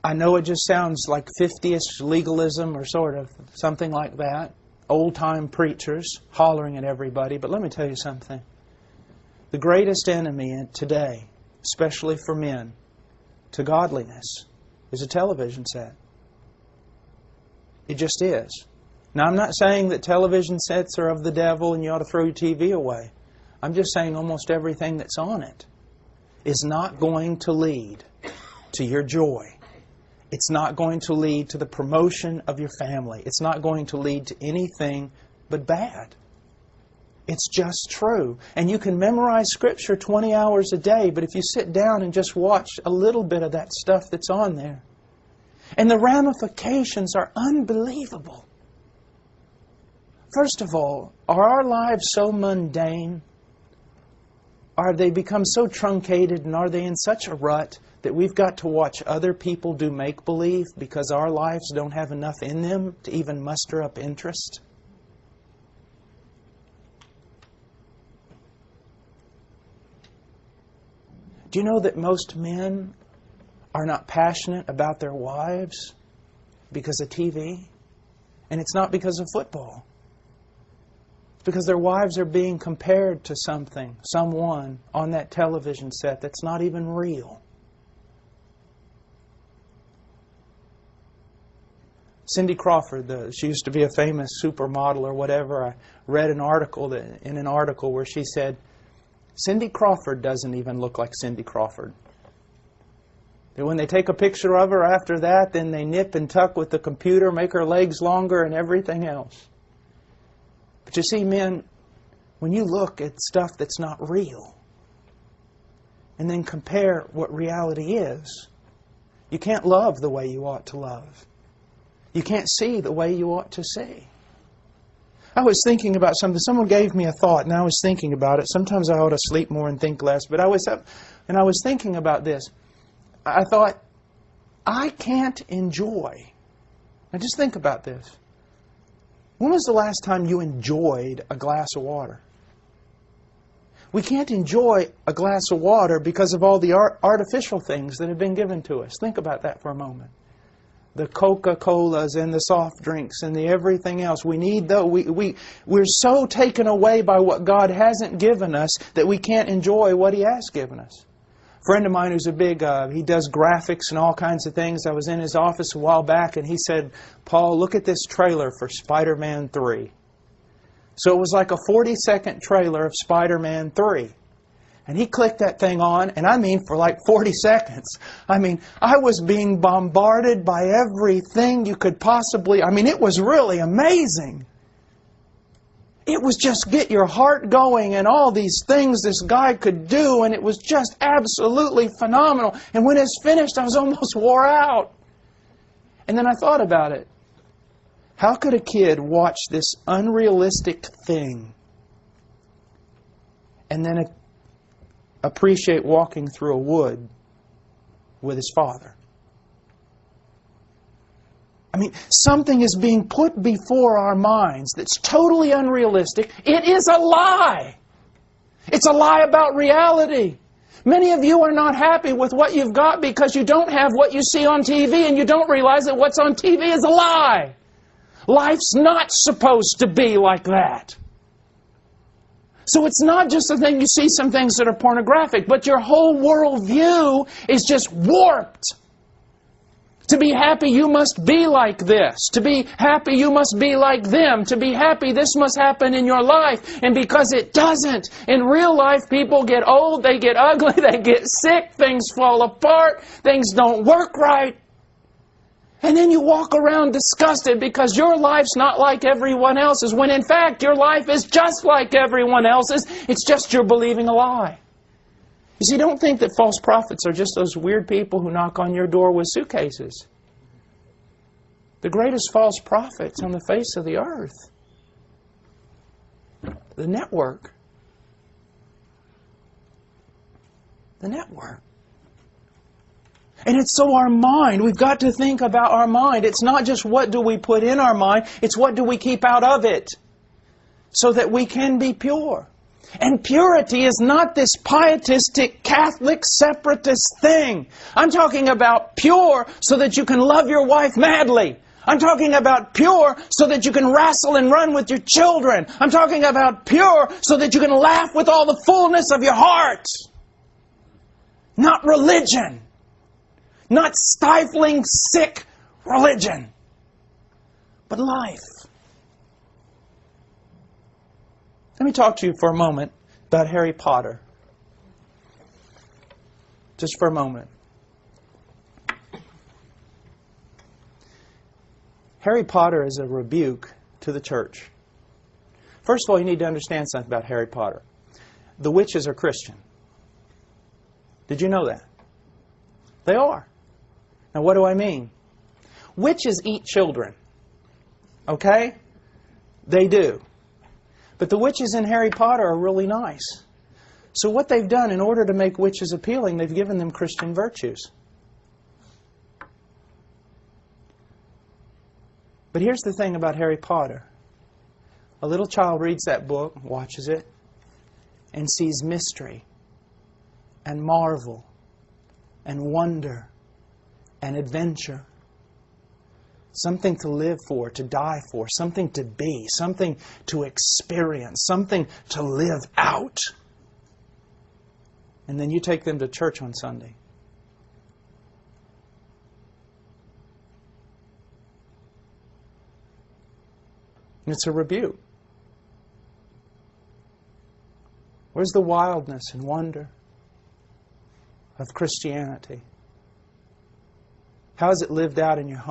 I know it just sounds like 50-ish legalism or sort of something like that. Old-time preachers hollering at everybody. But let me tell you something. The greatest enemy today, especially for men, to godliness, is a television set. It just is. Now, I'm not saying that television sets are of the devil and you ought to throw your TV away. I'm just saying almost everything that's on it is not going to lead to your joy. It's not going to lead to the promotion of your family. It's not going to lead to anything but bad. It's just true. And you can memorize Scripture 20 hours a day, but if you sit down and just watch a little bit of that stuff that's on there, and the ramifications are unbelievable. First of all, are our lives so mundane? Are they become so truncated, and are they in such a rut that we've got to watch other people do make-believe because our lives don't have enough in them to even muster up interest? Do you know that most men are not passionate about their wives because of TV? And it's not because of football. It's because their wives are being compared to something, someone on that television set that's not even real. Cindy Crawford, she used to be a famous supermodel or whatever. I read in an article where she said, Cindy Crawford doesn't even look like Cindy Crawford. And when they take a picture of her after that, then they nip and tuck with the computer, make her legs longer and everything else. But you see, men, when you look at stuff that's not real and then compare what reality is, you can't love the way you ought to love. You can't see the way you ought to see. I was thinking about something. Someone gave me a thought, and I was thinking about it. Sometimes I ought to sleep more and think less. But I was up, and I was thinking about this. I thought, I can't enjoy. Now just think about this. When was the last time you enjoyed a glass of water? We can't enjoy a glass of water because of all the artificial things that have been given to us. Think about that for a moment. The Coca-Colas and the soft drinks and the everything else. We need we're so taken away by what God hasn't given us that we can't enjoy what He has given us. A friend of mine who's a big, he does graphics and all kinds of things. I was in his office a while back and he said, Paul, look at this trailer for Spider-Man 3. So it was like a 40-second trailer of Spider-Man 3. And he clicked that thing on, and I mean for like 40 seconds. I mean, I was being bombarded by everything you could possibly... I mean, it was really amazing. It was just get your heart going and all these things this guy could do, and it was just absolutely phenomenal. And when it's finished, I was almost wore out. And then I thought about it. How could a kid watch this unrealistic thing and then appreciate walking through a wood with his father? I mean, something is being put before our minds that's totally unrealistic. It is a lie. It's a lie about reality. Many of you are not happy with what you've got because you don't have what you see on TV and you don't realize that what's on TV is a lie. Life's not supposed to be like that. So it's not just the thing you see some things that are pornographic, but your whole worldview is just warped. To be happy, you must be like this. To be happy, you must be like them. To be happy, this must happen in your life. And because it doesn't, in real life, people get old, they get ugly, they get sick, things fall apart, things don't work right. And then you walk around disgusted because your life's not like everyone else's, when in fact your life is just like everyone else's. It's just you're believing a lie. You see, don't think that false prophets are just those weird people who knock on your door with suitcases. The greatest false prophets on the face of the earth, the network. The network. And it's so our mind, we've got to think about our mind. It's not just what do we put in our mind, it's what do we keep out of it so that we can be pure. And purity is not this pietistic, Catholic, separatist thing. I'm talking about pure so that you can love your wife madly. I'm talking about pure so that you can wrestle and run with your children. I'm talking about pure so that you can laugh with all the fullness of your heart. Not religion. Not stifling, sick religion. But life. Let me talk to you for a moment about Harry Potter. Just for a moment. Harry Potter is a rebuke to the church. First of all, you need to understand something about Harry Potter. The witches are Christian. Did you know that? They are. Now, what do I mean? Witches eat children. Okay? They do. But the witches in Harry Potter are really nice. So what they've done in order to make witches appealing, they've given them Christian virtues. But here's the thing about Harry Potter. A little child reads that book, watches it, and sees mystery, and marvel, and wonder, and adventure. Something to live for, to die for, something to be, something to experience, something to live out. And then you take them to church on Sunday. It's a rebuke. Where's the wildness and wonder of Christianity? How is it lived out in your home?